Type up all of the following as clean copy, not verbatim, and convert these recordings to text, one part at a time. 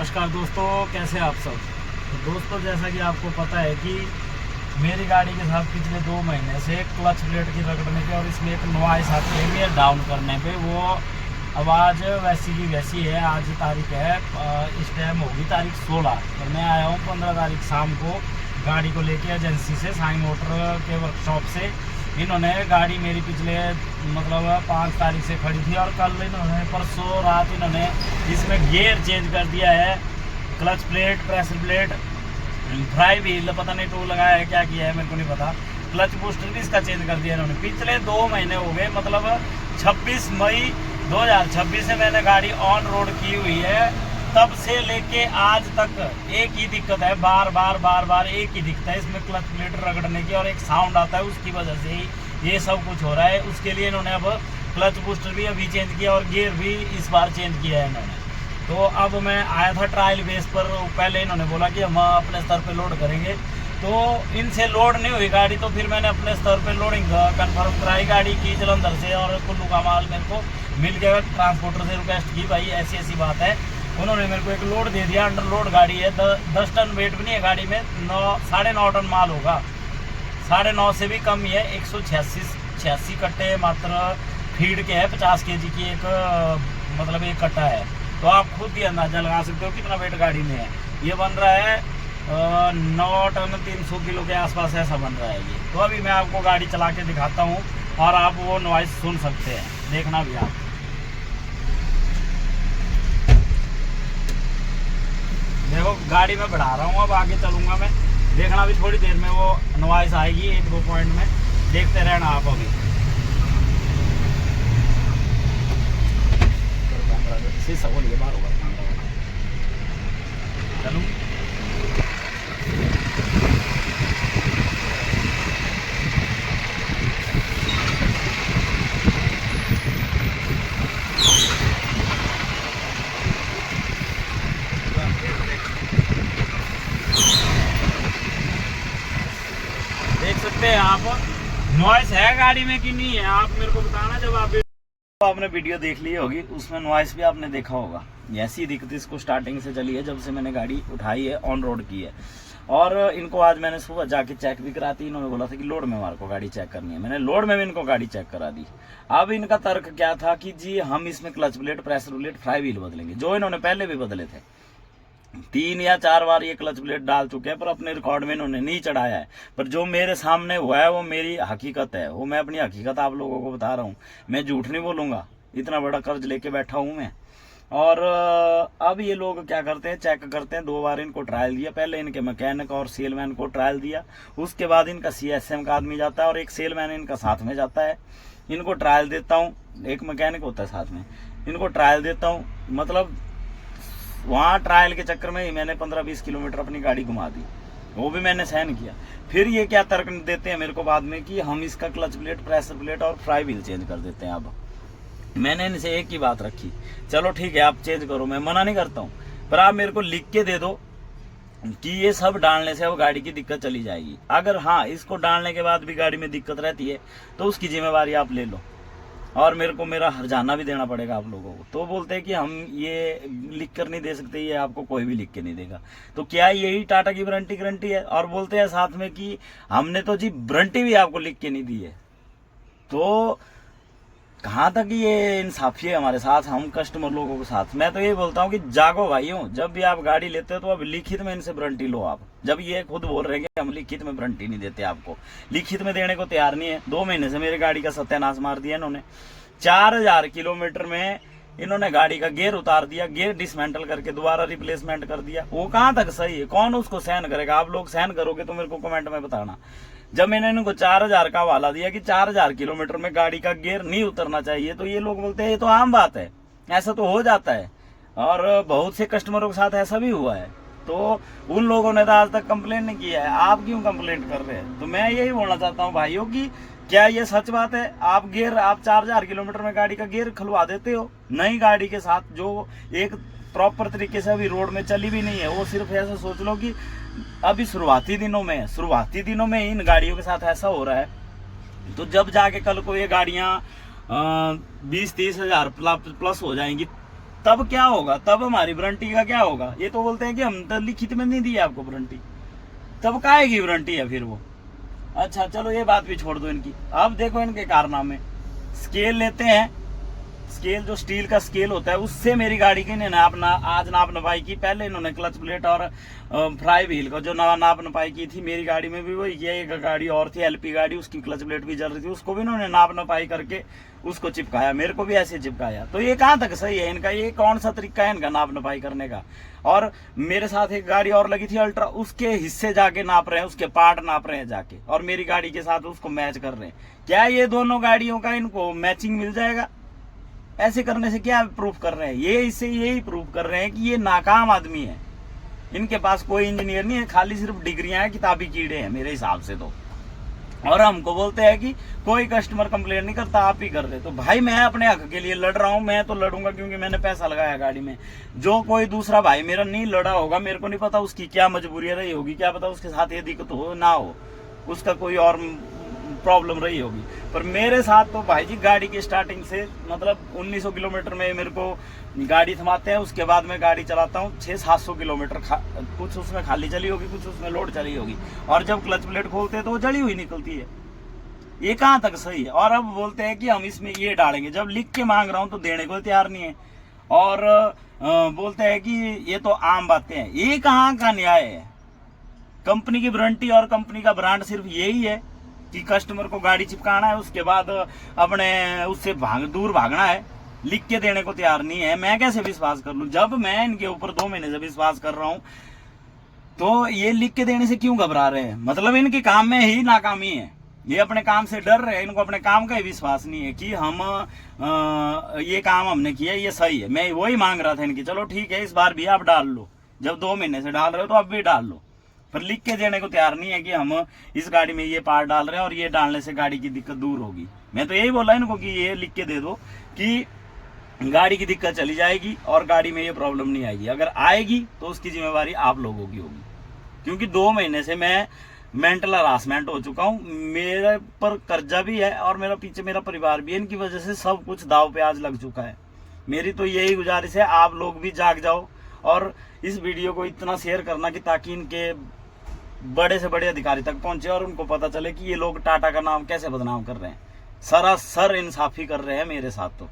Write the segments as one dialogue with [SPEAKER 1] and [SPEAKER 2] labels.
[SPEAKER 1] नमस्कार दोस्तों, कैसे आप सब। तो दोस्तों, जैसा कि आपको पता है कि मेरी गाड़ी के साथ पिछले 2 महीने से क्लच प्लेट की रगड़ने पे और इसमें एक नॉइस आती है गियर डाउन करने पे वो आवाज़ वैसी की वैसी है। आज तारीख है, इस टाइम होगी तारीख 16 और मैं आया हूँ 15 तारीख शाम को गाड़ी को लेके एजेंसी से, साई मोटर के वर्कशॉप से। इन्होंने गाड़ी मेरी पिछले 5 तारीख से खड़ी थी और कल इन्होंने परसों रात इन्होंने इसमें गियर चेंज कर दिया है, clutch plate, pressure plate, fry wheel, पता नहीं टूल लगाया है, क्या किया है मेरे को नहीं पता। क्लच बूस्टर भी इसका चेंज कर दिया इन्होंने। पिछले 2 महीने हो गए, 26 मई 2026 से मैंने गाड़ी ऑन रोड की हुई है। तब से लेके आज तक एक ही दिक्कत है, बार बार एक ही दिक्कत है इसमें, क्लच प्लेट रगड़ने की, और एक साउंड आता है, उसकी वजह से ही ये सब कुछ हो रहा है। उसके लिए इन्होंने अब क्लच बूस्टर भी अभी चेंज किया और गियर भी इस बार चेंज किया है इन्होंने। तो अब मैं आया था ट्रायल बेस पर। पहले इन्होंने बोला कि हम अपने स्तर पे लोड करेंगे, तो इनसे लोड नहीं हुई गाड़ी, तो फिर मैंने अपने स्तर पे लोडिंग कंफर्म कराई गाड़ी की जलंधर से, और कुल्लू का माल मेरे को मिल गया। ट्रांसपोर्टर से रिक्वेस्ट की, भाई ऐसी बात है। उन्होंने मेरे को एक लोड दे दिया, अंडर लोड गाड़ी है, 10 टन वेट भी नहीं है गाड़ी में, 9.5 टन माल होगा, 9.5 से भी कम ही है। 186 कट्टे मात्र फीड के है, 50 kg की एक कट्टा है। तो आप खुद ही अंदाजा लगा सकते हो कितना वेट गाड़ी में है। ये बन रहा है 9 टन 300 किलो के आसपास ऐसा बन रहा है ये। तो अभी मैं आपको गाड़ी चला के दिखाता हूँ और आप वो नॉइस सुन सकते हैं, देखना भी आप। देखो गाड़ी में बढ़ा रहा हूँ, अब आगे चलूंगा मैं, देखना भी थोड़ी देर में वो नॉइस आएगी 1-2 पॉइंट में, देखते रहना आप। अभी बार होगा चलूँ। देख सकते हैं आप, नॉइस है गाड़ी में कि नहीं है, आप मेरे को बताना। जब आपने वीडियो देख ली होगी, उसमें नॉइस भी आपने देखा होगा। ऐसी दिक्कत इसको स्टार्टिंग से चली है, जब से मैंने गाड़ी उठाई है, ऑन रोड की है। और इनको आज मैंने सुबह जाके चेक भी कराती। इन्होंने बोला था कि लोड में हमारे को गाड़ी चेक करनी है, मैंने लोड में भी इनको गाड़ी चेक करा दी। अब इनका तर्क क्या था कि जी हम इसमें clutch plate, pressure plate, fry wheel बदलेंगे, जो इन्होंने पहले भी बदले थे। 3 या 4 बार ये क्लच प्लेट डाल चुके हैं, पर अपने रिकॉर्ड में इन्होंने नहीं चढ़ाया है। पर जो मेरे सामने हुआ है वो मेरी हकीकत है, वो मैं अपनी हकीकत आप लोगों को बता रहा हूँ, मैं झूठ नहीं बोलूंगा। इतना बड़ा कर्ज लेके बैठा हूँ मैं। और अब ये लोग क्या करते हैं, चेक करते हैं। 2 बार इनको ट्रायल दिया, पहले इनके मैकेनिक और सेलमैन को ट्रायल दिया, उसके बाद इनका CSM का आदमी जाता है और एक सेलमैन इनका साथ में जाता है। इनको ट्रायल देता हूँ, एक मैकेनिक होता है साथ में, इनको ट्रायल देता हूँ। वहाँ ट्रायल के चक्कर में ही मैंने 15-20 किलोमीटर अपनी गाड़ी घुमा दी, वो भी मैंने सहन किया। फिर ये क्या तर्क देते हैं मेरे को बाद में कि हम इसका क्लच प्लेट, प्रेशर प्लेट और फ्राई व्हील चेंज कर देते हैं। अब मैंने इनसे एक ही बात रखी, चलो ठीक है आप चेंज करो, मैं मना नहीं करता हूँ, पर आप मेरे को लिख के दे दो कि ये सब डालने से अब गाड़ी की दिक्कत चली जाएगी। अगर हाँ इसको डालने के बाद भी गाड़ी में दिक्कत रहती है तो उसकी जिम्मेवारी आप ले लो, और मेरे को मेरा हर्जाना भी देना पड़ेगा आप लोगों को। तो बोलते हैं कि हम ये लिख कर नहीं दे सकते, ये आपको कोई भी लिख के नहीं देगा। तो क्या यही टाटा की गारंटी है? और बोलते हैं साथ में कि हमने तो जी वारंटी भी आपको लिख के नहीं दी है। तो कहाँ तक ये इंसाफी है हमारे साथ, हम कस्टमर लोगों के साथ। मैं तो ये बोलता हूँ कि जागो भाइयों, जब भी आप गाड़ी लेते हो तो अब लिखित में इनसे वारंटी लो आप। जब ये खुद बोल रहे हैं कि हम लिखित में वारंटी नहीं देते, आपको लिखित में देने को तैयार नहीं है। 2 महीने से मेरी गाड़ी का सत्यानाश मार दिया इन्होंने। 4000 किलोमीटर में इन्होंने गाड़ी का गियर उतार दिया, गियर डिसमेंटल करके दोबारा रिप्लेसमेंट कर दिया। वो कहाँ तक सही है? कौन उसको सहन करेगा? आप लोग सहन करोगे तो मेरे को कमेंट में बताना। जब मैंने इनको 4000 का हवाला दिया कि 4000 किलोमीटर में गाड़ी का गियर नहीं उतरना चाहिए, तो ये लोग बोलते हैं ये तो आम बात है, ऐसा तो हो जाता है। और बहुत से कस्टमरों के साथ ऐसा भी हुआ है। तो उन लोगों ने तो आज तक कंप्लेंट नहीं किया है, आप क्यों कंप्लेंट कर रहे हैं? तो मैं यही बोलना चाहता हूँ भाइयों कि क्या ये सच बात है? आप 4000 किलोमीटर में गाड़ी का गियर खुलवा देते हो नई गाड़ी के साथ, जो एक प्रॉपर तरीके से अभी रोड में चली भी नहीं है। वो सिर्फ ऐसा सोच लो कि अभी शुरुआती दिनों में इन गाड़ियों के साथ ऐसा हो रहा है। तो जब जाके कल को ये गाड़ियां 20-30 हजार प्लस हो जाएंगी, तब क्या होगा, तब हमारी वारंटी का क्या होगा? ये तो बोलते हैं कि हम तो लिखित में नहीं दी आपको वारंटी, तब काहेगी वारंटी है फिर वो। अच्छा चलो ये बात भी छोड़ दो इनकी। अब देखो इनके कारनामे, स्केल लेते हैं, स्केल जो स्टील का स्केल होता है उससे मेरी गाड़ी की ने आज नाप नपाई की। पहले इन्होंने क्लच प्लेट और फ्राई व्हील का जो नाप नपाई की थी, मेरी गाड़ी में भी वही किया। एक गाड़ी और थी एलपी गाड़ी, उसकी क्लच प्लेट भी जल रही थी, उसको भी इन्होंने नाप नपाई करके उसको चिपकाया, मेरे को भी ऐसे चिपकाया। तो ये कहाँ तक सही है इनका? ये कौन सा तरीका है इनका नाप नपाई करने का? और मेरे साथ एक गाड़ी और लगी थी अल्ट्रा, उसके हिस्से जाके नाप रहे हैं, उसके पार्ट नाप रहे हैं जाके, और मेरी गाड़ी के साथ उसको मैच कर रहे हैं। क्या ये दोनों गाड़ियों का इनको मैचिंग मिल जाएगा? ऐसे करने से क्या प्रूफ कर रहे हैं? ये इससे यही प्रूफ कर रहे हैं कि ये नाकाम आदमी है, इनके पास कोई इंजीनियर नहीं है, खाली सिर्फ डिग्रियां हैं, किताबी कीड़े हैं मेरे हिसाब से तो। और हमको बोलते हैं कि कोई कस्टमर कंप्लेंट नहीं करता, आप ही कर रहे। तो भाई मैं अपने हक के लिए लड़ रहा हूं, मैं तो लड़ूंगा क्योंकि मैंने पैसा लगाया गाड़ी में। जो कोई दूसरा भाई मेरा नहीं लड़ा होगा, मेरे को नहीं पता उसकी क्या मजबूरी रही होगी, क्या पता उसके साथ ये दिक्कत हो ना हो, उसका कोई और प्रॉब्लम रही होगी। पर मेरे साथ तो भाई जी गाड़ी की स्टार्टिंग से मतलब 1900 किलोमीटर में मेरे को गाड़ी थमाते हैं, उसके बाद मैं गाड़ी चलाता हूँ 600-700 किलोमीटर, कुछ उसमें खाली चली होगी, कुछ उसमें लोड चली होगी, और जब क्लच प्लेट खोलते हैं तो वो जली हुई निकलती है। ये कहाँ तक सही है? और अब बोलते हैं कि हम इसमें ये डालेंगे, जब लिख के मांग रहा हूँ तो देने को तैयार नहीं है। और बोलते हैं कि ये तो आम बातें हैं। ये कहाँ का न्याय है? कंपनी की वारंटी और कंपनी का ब्रांड सिर्फ यही है कि कस्टमर को गाड़ी चिपकाना है, उसके बाद अपने उससे दूर भागना है, लिख के देने को तैयार नहीं है। मैं कैसे विश्वास कर लूं? जब मैं इनके ऊपर 2 महीने से विश्वास कर रहा हूं, तो ये लिख के देने से क्यों घबरा रहे हैं? मतलब इनके काम में ही नाकामी है, ये अपने काम से डर रहे हैं, इनको अपने काम का ही विश्वास नहीं है कि हम ये काम हमने किया, ये सही है। मैं वही मांग रहा था इनकी, चलो ठीक है इस बार भी आप डाल लो, जब 2 महीने से डाल रहे हो तो अब भी डाल लो, पर लिख के देने को तैयार नहीं है कि हम इस गाड़ी में ये पार्ट डाल रहे हैं और ये डालने से गाड़ी की दिक्कत दूर होगी। मैं तो यही बोला इनको कि ये लिख के दे दो कि गाड़ी की दिक्कत चली जाएगी और गाड़ी में ये प्रॉब्लम नहीं आएगी। अगर आएगी तो उसकी जिम्मेवारी आप लोगों की होगी, क्योंकि 2 महीने से मैं मेंटल हरासमेंट हो चुका हूँ, मेरे पर कर्जा भी है और मेरा पीछे मेरा परिवार भी है। इनकी वजह से सब कुछ दाव पे आज लग चुका है। मेरी तो यही गुजारिश है, आप लोग भी जाग जाओ और इस वीडियो को इतना शेयर करना कि ताकि इनके बड़े से बड़े अधिकारी तक पहुंचे और उनको पता चले कि ये लोग टाटा का नाम कैसे बदनाम कर रहे हैं। सरासर इंसाफी कर रहे हैं मेरे साथ। तो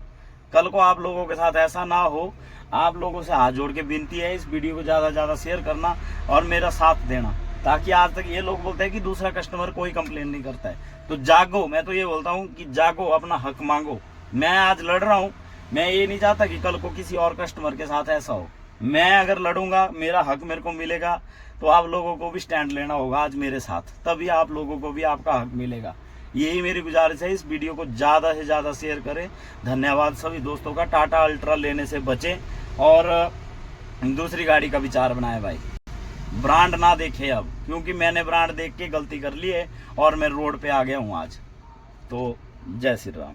[SPEAKER 1] कल को आप लोगों के साथ ऐसा ना हो, आप लोगों से हाथ जोड़ के विनती है इस वीडियो को ज़्यादा से ज़्यादा शेयर करना और मेरा साथ देना, ताकि आज तक ये लोग बोलते हैं कि दूसरा कस्टमर कोई कंप्लेन नहीं करता है। तो जागो, मैं तो ये बोलता हूँ कि जागो, अपना हक मांगो। मैं आज लड़ रहा हूँ, मैं ये नहीं चाहता कि कल को किसी और कस्टमर के साथ ऐसा हो। मैं अगर लड़ूंगा, मेरा हक मेरे को मिलेगा, तो आप लोगों को भी स्टैंड लेना होगा आज मेरे साथ, तभी आप लोगों को भी आपका हक मिलेगा। यही मेरी गुजारिश है, इस वीडियो को ज़्यादा से ज़्यादा शेयर करें। धन्यवाद सभी दोस्तों का। टाटा अल्ट्रा लेने से बचें और दूसरी गाड़ी का विचार बनाएं भाई। ब्रांड ना देखें अब, क्योंकि मैंने ब्रांड देख के गलती कर ली है और मैं रोड पे आ गया हूँ आज। तो जय श्री राम।